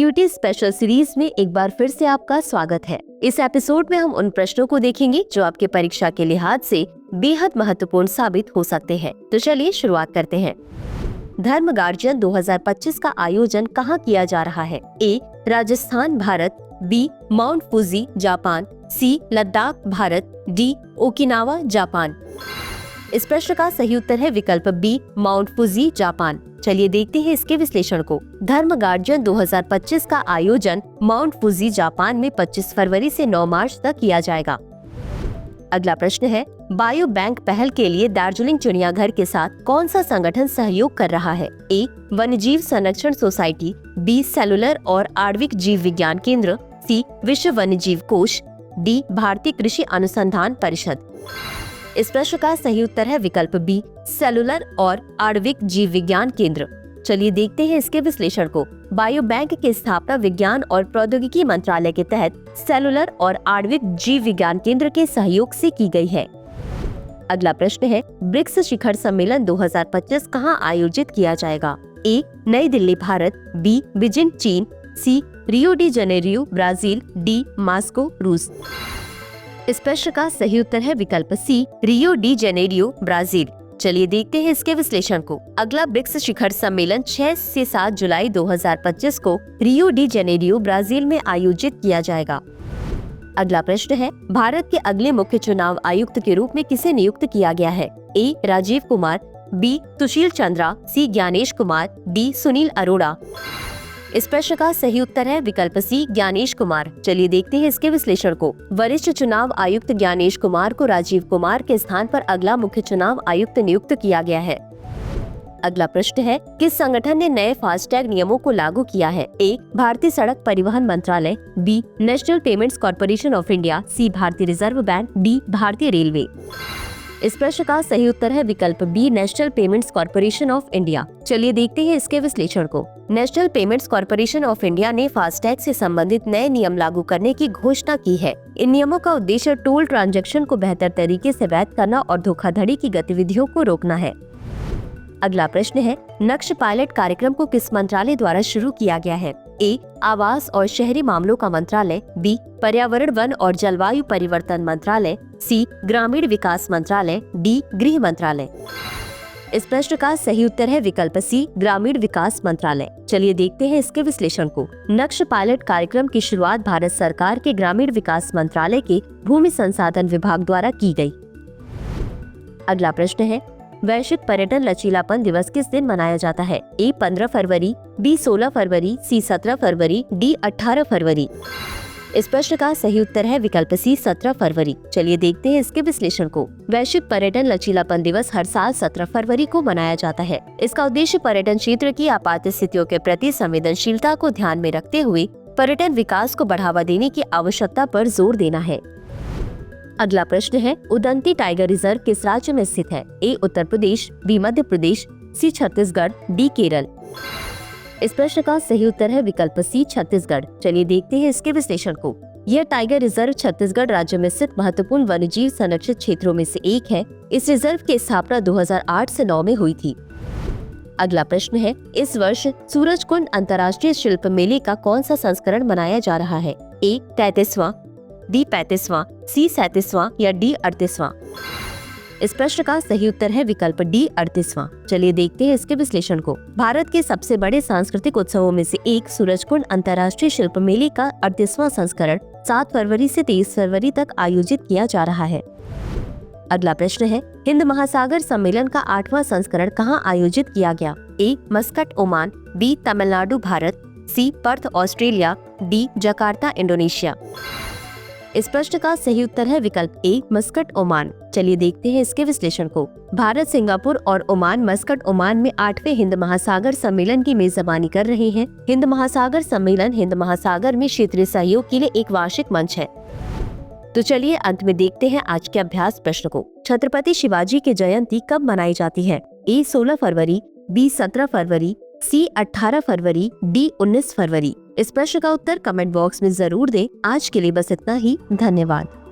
Cutie special series में एक बार फिर से आपका स्वागत है। इस एपिसोड में हम उन प्रश्नों को देखेंगे जो आपके परीक्षा के लिहाज से बेहद महत्वपूर्ण साबित हो सकते हैं। तो चलिए शुरुआत करते हैं। धर्म गार्जियन 2025 का आयोजन कहाँ किया जा रहा है? A. Rajasthan Bharat, B. Mount Fuji Japan, C. Ladakh Bharat, D. Okinawa Japan. इस प्रश्न का सही उत्तर है विकल्प बी, माउंट फूजी जापान। चलिए देखते हैं इसके विश्लेषण को। धर्म गार्जियन 2025 का आयोजन माउंट फूजी जापान में 25 फरवरी से 9 मार्च तक किया जाएगा। अगला प्रश्न है, बायो बैंक पहल के लिए दार्जिलिंग चिड़ियाघर के साथ कौन सा संगठन सहयोग कर रहा है? ए. वन्यजीव संरक्षण सोसाइटी, बी. सेलुलर और आणविक जीव विज्ञान केंद्र, सी. विश्व वन्यजीव कोष, डी. भारतीय कृषि अनुसंधान परिषद। इस प्रश्न का सही उत्तर है विकल्प बी, सेलुलर और आणविक जीव विज्ञान केंद्र। चलिए देखते हैं इसके विश्लेषण को। बायो बैंक की स्थापना विज्ञान और प्रौद्योगिकी मंत्रालय के तहत सेलुलर और आणविक जीव विज्ञान केंद्र के सहयोग से की गई है। अगला प्रश्न है, ब्रिक्स शिखर सम्मेलन 2025 कहां आयोजित किया जाएगा? ए. नई दिल्ली भारत, बी. बीजिंग चीन, C. Rio de Janeiro Brazil, D. Moscow रूस। इस प्रश्न का सही उत्तर है विकल्प C, Rio de Janeiro Brazil. चलिए देखते हैं इसके विश्लेषण को। अगला ब्रिक्स शिखर सम्मेलन 6 से 7 जुलाई 2025 को रियो डी जेनेरियो ब्राजील में आयोजित किया जाएगा। अगला प्रश्न है, भारत के अगले मुख्य चुनाव आयुक्त के रूप में किसे नियुक्त किया गया है? ए. राजीव कुमार, बी. सुशील चंद्रा, सी. ज्ञानेश कुमार, डी. सुनील अरोड़ा। इस प्रश्न का सही उत्तर है विकल्प सी, ज्ञानेश कुमार। चलिए देखते हैं इसके विश्लेषण को। वरिष्ठ चुनाव आयुक्त ज्ञानेश कुमार को राजीव कुमार के स्थान पर अगला मुख्य चुनाव आयुक्त नियुक्त किया गया है। अगला प्रश्न है, किस संगठन ने नए फास्टैग नियमों को लागू किया है? ए. भारतीय सड़क परिवहन मंत्रालय, B. National Payments Corporation of India, C. भारतीय रिजर्व बैंक, डी. भारतीय रेलवे। इस प्रश्न का सही उत्तर है विकल्प B, National Payments Corporation of India. चलिए देखते हैं इसके विश्लेषण को। National Payments Corporation of India ने फास्टैग से संबंधित नए नियम लागू करने की घोषणा की है। इन नियमों का उद्देश्य टोल ट्रांजैक्शन को बेहतर तरीके से वैध करना और धोखाधड़ी की गतिविधियों को रोकना है। अगला प्रश्न है, नक्श पायलट कार्यक्रम को किस मंत्रालय द्वारा शुरू किया गया है? ए. आवास और शहरी मामलों का मंत्रालय, बी. पर्यावरण वन और जलवायु परिवर्तन मंत्रालय, सी. ग्रामीण विकास मंत्रालय, डी. गृह मंत्रालय। इस प्रश्न का सही उत्तर है विकल्प सी, ग्रामीण विकास मंत्रालय। चलिए देखते हैं इसके विश्लेषण को। नक्श पायलट कार्यक्रम की शुरुआत भारत सरकार के ग्रामीण विकास मंत्रालय के भूमि संसाधन विभाग द्वारा की गई। अगला प्रश्न है, वैश्विक पर्यटन लचीलापन दिवस किस दिन मनाया जाता है? ए. 15 फरवरी, बी. 16 फरवरी, सी. 17 फरवरी, डी. 18 फरवरी। इस प्रश्न का सही उत्तर है विकल्प सी, 17 फरवरी। चलिए देखते हैं इसके विश्लेषण को। वैश्विक पर्यटन लचीलापन दिवस हर साल 17 फरवरी को मनाया जाता है। इसका उद्देश्य पर्यटन क्षेत्र की आपात स्थितियों के प्रति संवेदनशीलता को ध्यान में रखते हुए पर्यटन विकास को बढ़ावा देने की आवश्यकता पर जोर देना है। अगला प्रश्न है, उदंती टाइगर रिजर्व किस राज्य में स्थित है? ए. उत्तर प्रदेश, बी. मध्य प्रदेश, सी. छत्तीसगढ़, डी. केरल। इस प्रश्न का सही उत्तर है विकल्प सी, छत्तीसगढ़। चलिए देखते हैं इसके विश्लेषण को। यह टाइगर रिजर्व छत्तीसगढ़ राज्य में स्थित महत्वपूर्ण वन्यजीव संरक्षित क्षेत्रों में से एक है। इस रिजर्व की स्थापना 2008 से 9 में हुई थी। अगला प्रश्न है, इस वर्ष सूरजकुंड अंतर्राष्ट्रीय शिल्प मेले का कौन सा संस्करण मनाया जा रहा है? ए. 33वां, डी. 35वां, सी. 37वां या डी. 38वां। इस प्रश्न का सही उत्तर है विकल्प डी. 38वां। चलिए देखते हैं इसके विश्लेषण को। भारत के सबसे बड़े सांस्कृतिक उत्सवों में से एक सूरजकुंड अंतर्राष्ट्रीय शिल्प मेले का 38वां संस्करण 7 फरवरी से 23 फरवरी तक आयोजित किया जा रहा है। अगला प्रश्न है, हिंद महासागर सम्मेलन का 8वां संस्करण कहां आयोजित किया गया? A. Muscat Oman, B. Tamil Nadu Bharat, C. Perth Australia, D. Jakarta Indonesia. इस प्रश्न का सही उत्तर है विकल्प ए. Muscat Oman. चलिए देखते हैं इसके विश्लेषण को। भारत, सिंगापुर और ओमान मस्कट ओमान में 8वें हिंद महासागर सम्मेलन की मेजबानी कर रहे हैं। हिंद महासागर सम्मेलन हिंद महासागर में क्षेत्रीय सहयोग के लिए एक वार्षिक मंच है। तो चलिए अंत में देखते हैं आज के अभ्यास प्रश्न को। छत्रपति शिवाजी की जयंती कब मनाई जाती है? ए. 16 फरवरी, बी. 17 फरवरी, सी. 18 फरवरी, डी. 19 फरवरी। इस प्रश्न का उत्तर कमेंट बॉक्स में जरूर दें। आज के लिए बस इतना ही। धन्यवाद।